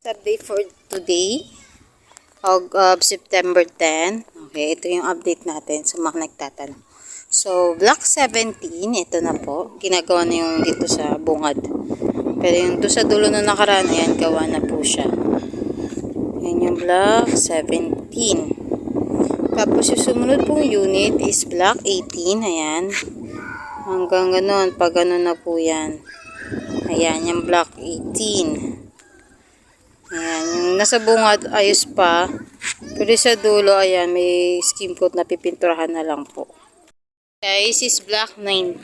Update for today of September 10. Okay, ito yung update natin sa mga nagtatanong. So, block 17, ito na po. Ginagawa na yung dito sa bungad. Pero yung doon sa dulo na nakaraan, ayan, gawa na po siya. Ayan yung block 17. Tapos yung sumunod pong unit is block 18. Ayan. Hanggang ganon, pag ganon na po yan. Ayan, yung block 18. Ayan, yung nasa bungad ayos pa. Pero sa dulo, ayan, may skim coat na pipinturahan na lang po. Guys, is block 19.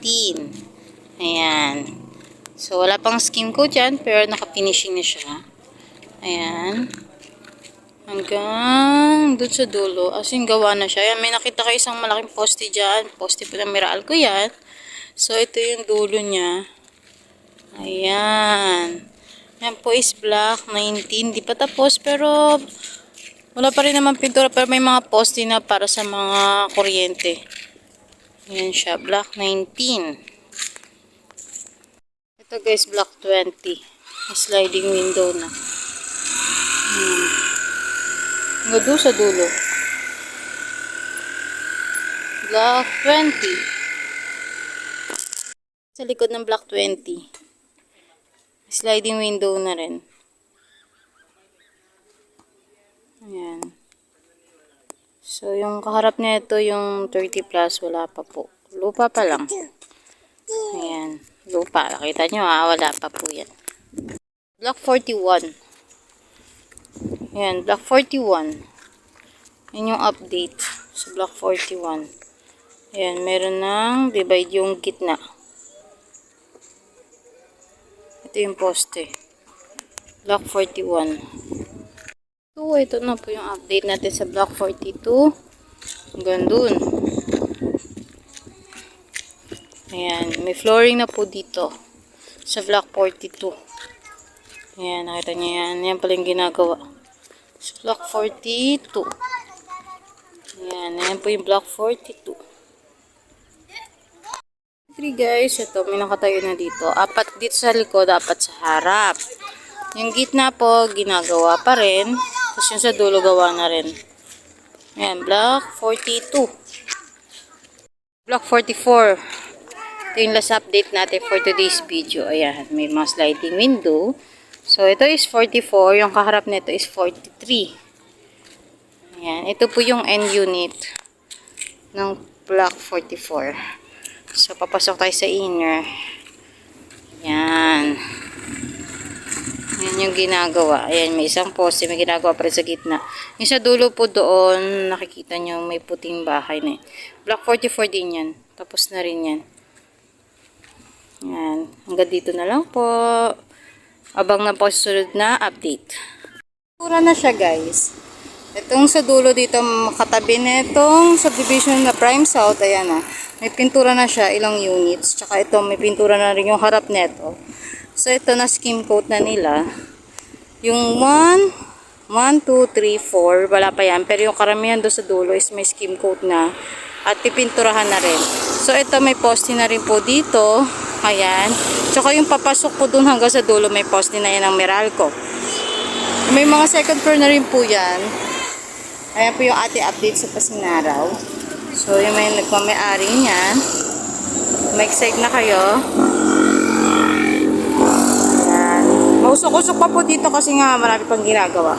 Ayan. So, wala pang skim coat yan, pero naka-finishing na siya. Ayan. Hanggang doon sa dulo. As in, gawa na siya. Ayan, may nakita kayo isang malaking poste dyan. Poste po ng Meralco yan. So, ito yung dulo niya. Ayan. Yan po is block 19. Di pa tapos pero wala pa rin naman pintura. Pero may mga poste na para sa mga kuryente. Ayan siya. Block 19. Ito guys, block 20. Sliding window na. Hanggang doon sa dulo. Block 20. Sa likod ng block 20. Sliding window na rin. Ayan. So, yung kaharap nito yung 30 plus, wala pa po. Lupa pa lang. Ayan. Lupa. Nakita nyo ha, wala pa po yan. Block 41. Ayan, block 41. Yan yung update sa block 41. Ayan, meron ng divide yung gitna. Ito yung poste. Block 41. So, ito na po yung update natin sa block 42. Hanggang dun. Ayan. May flooring na po dito. Sa block 42. Ayan. Nakita niyo yan. Yan pala yung ginagawa. Sa block 42. Ayan. Ayan po yung block 42. Guys, ito may nakatayo na dito. Apat dito sa likod, apat sa harap. Yung gitna po, ginagawa pa rin. Tapos yung sa dulo, gawa na rin. Ayan, block 42. Block 44. Ito yung last update natin for today's video. Ayan, may mga sliding window. So, ito is 44. Yung kaharap nito is 43. Ayan, ito po yung end unit ng block 44. So, papasok tayo sa inner. Ayan. Ayan yung ginagawa. Ayan, may isang poste. May ginagawa pa rin sa gitna. Yung sa dulo po doon, nakikita nyo may puting bahay na yun. Block 44 din yan. Tapos na rin yan. Ayan. Hanggang dito na lang po. Abang na po susunod na update. Pura na siya guys. Itong sa dulo dito, katabi na itong subdivision na Prime South. Ayan na. May pintura na siya, ilang units. Tsaka ito, may pintura na rin yung harap neto. So, ito na skim coat na nila. Yung 1, 2, 3, 4, wala pa yan. Pero yung karamihan doon sa dulo is may skim coat na. At pipinturahan na rin. So, ito may poste na rin po dito. Ayan. Tsaka yung papasok po doon hanggang sa dulo, may poste na yan ng Meralco. May mga second floor na rin po yan. Ayan po yung ating update sa Pasinaraw. So, yung may nagmamayari niyan. Mag-excited na kayo. Ayan. Mausok-usok pa po dito kasi nga marami pang ginagawa.